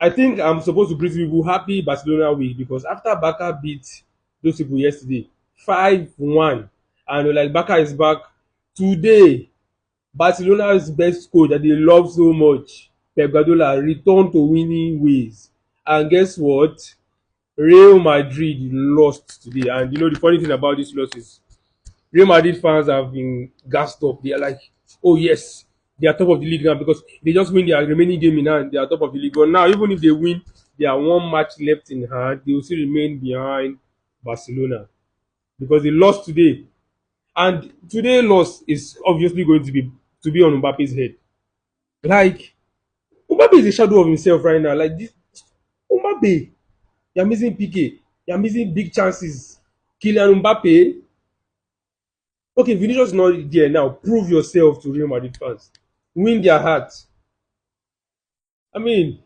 I think I'm supposed to greet people happy Barcelona week because after Barca beat those people yesterday 5-1, and they're like Barca is back today. Barcelona's best coach that they love so much, Pep Guardiola, returned to winning ways. And guess what? Real Madrid lost today. And you know the funny thing about this loss is Real Madrid fans have been gassed up. They are like, oh yes, they are top of the league now because they just win their remaining game in hand. They are top of the league. But now, even if they win, they are one match left in hand. They will still remain behind Barcelona because they lost today. And today's loss is obviously going to be on Mbappe's head. Like Mbappe is a shadow of himself right now. Like this, Mbappe, you're missing PK, you're missing big chances. Kylian Mbappe, okay, Vinicius is not there now. Prove yourself to Real Madrid fans. Win their hearts. I mean,